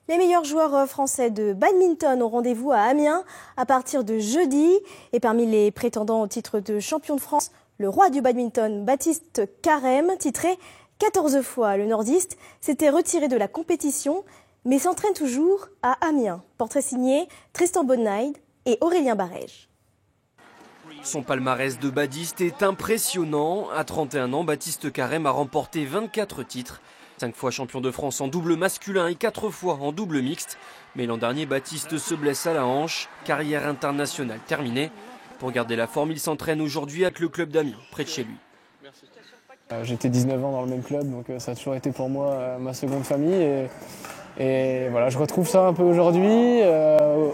Les meilleurs joueurs français de badminton ont rendez-vous à Amiens à partir de jeudi. Et parmi les prétendants au titre de champion de France, le roi du badminton, Baptiste Carême, titré 14 fois. Le nordiste s'était retiré de la compétition, mais s'entraîne toujours à Amiens. Portrait signé Tristan Bonnaide et Aurélien Barège. Son palmarès de badiste est impressionnant. À 31 ans, Baptiste Carême a remporté 24 titres. 5 fois champion de France en double masculin et 4 fois en double mixte. Mais l'an dernier, Baptiste se blesse à la hanche. Carrière internationale terminée. Pour garder la forme, il s'entraîne aujourd'hui avec le club d'Amiens, près de chez lui. J'étais 19 ans dans le même club, donc ça a toujours été pour moi ma seconde famille. Et voilà, je retrouve ça un peu aujourd'hui.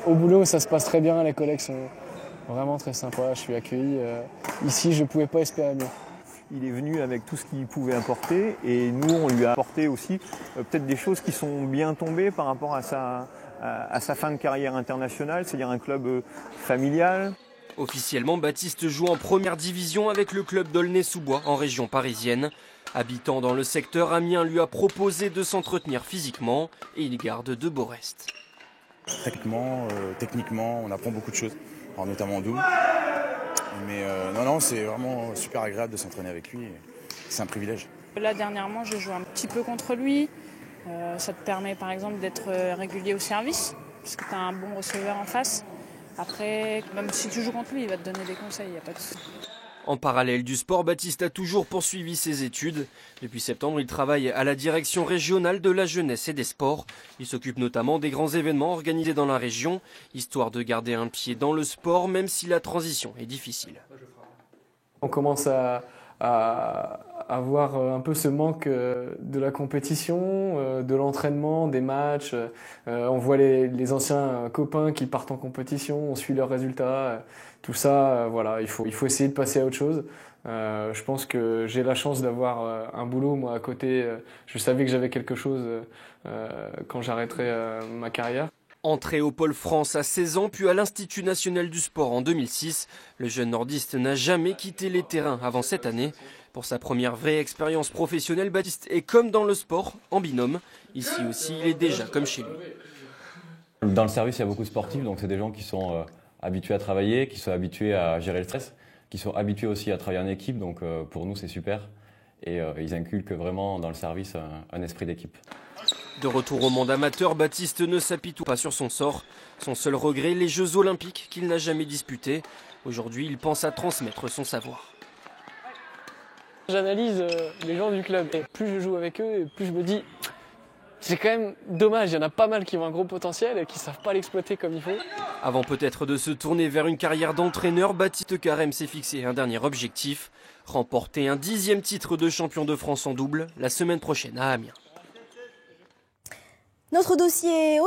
Au boulot, ça se passe très bien, les collègues sont vraiment très sympas. Je suis accueilli. Ici, je ne pouvais pas espérer mieux. Il est venu avec tout ce qu'il pouvait apporter et nous, on lui a apporté aussi peut-être des choses qui sont bien tombées par rapport à sa fin de carrière internationale, c'est-à-dire un club familial. Officiellement, Baptiste joue en première division avec le club d'Aulnay-sous-Bois en région parisienne. Habitant dans le secteur, Amiens lui a proposé de s'entretenir physiquement et il garde de beaux restes. Techniquement, on apprend beaucoup de choses, alors notamment en double. Mais non, c'est vraiment super agréable de s'entraîner avec lui. C'est un privilège. Là, dernièrement, je joue un petit peu contre lui. Ça te permet, par exemple, d'être régulier au service, parce que tu as un bon receveur en face. Après, même si tu joues contre lui, il va te donner des conseils, il n'y a pas de souci. En parallèle du sport, Baptiste a toujours poursuivi ses études. Depuis septembre, il travaille à la direction régionale de la jeunesse et des sports. Il s'occupe notamment des grands événements organisés dans la région, histoire de garder un pied dans le sport, même si la transition est difficile. On commence à avoir un peu ce manque de la compétition, de l'entraînement, des matchs. On voit les anciens copains qui partent en compétition, on suit leurs résultats. Tout ça, voilà, il faut essayer de passer à autre chose. Je pense que j'ai la chance d'avoir un boulot, moi, à côté. Je savais que j'avais quelque chose quand j'arrêterai ma carrière. Entré au Pôle France à 16 ans, puis à l'Institut national du sport en 2006, le jeune nordiste n'a jamais quitté les terrains avant cette année. Pour sa première vraie expérience professionnelle, Baptiste est comme dans le sport, en binôme. Ici aussi, il est déjà comme chez lui. Dans le service, il y a beaucoup de sportifs, donc c'est des gens qui sont habitués à travailler, qui sont habitués à gérer le stress, qui sont habitués aussi à travailler en équipe, donc pour nous c'est super. Et ils inculquent vraiment dans le service un esprit d'équipe. De retour au monde amateur, Baptiste ne s'apitoie pas sur son sort. Son seul regret, les Jeux Olympiques qu'il n'a jamais disputés. Aujourd'hui, il pense à transmettre son savoir. J'analyse les gens du club et plus je joue avec eux et plus je me dis c'est quand même dommage, il y en a pas mal qui ont un gros potentiel et qui ne savent pas l'exploiter comme il faut. Avant peut-être de se tourner vers une carrière d'entraîneur, Baptiste Carême s'est fixé un dernier objectif, remporter un 10e titre de champion de France en double la semaine prochaine à Amiens. Notre dossier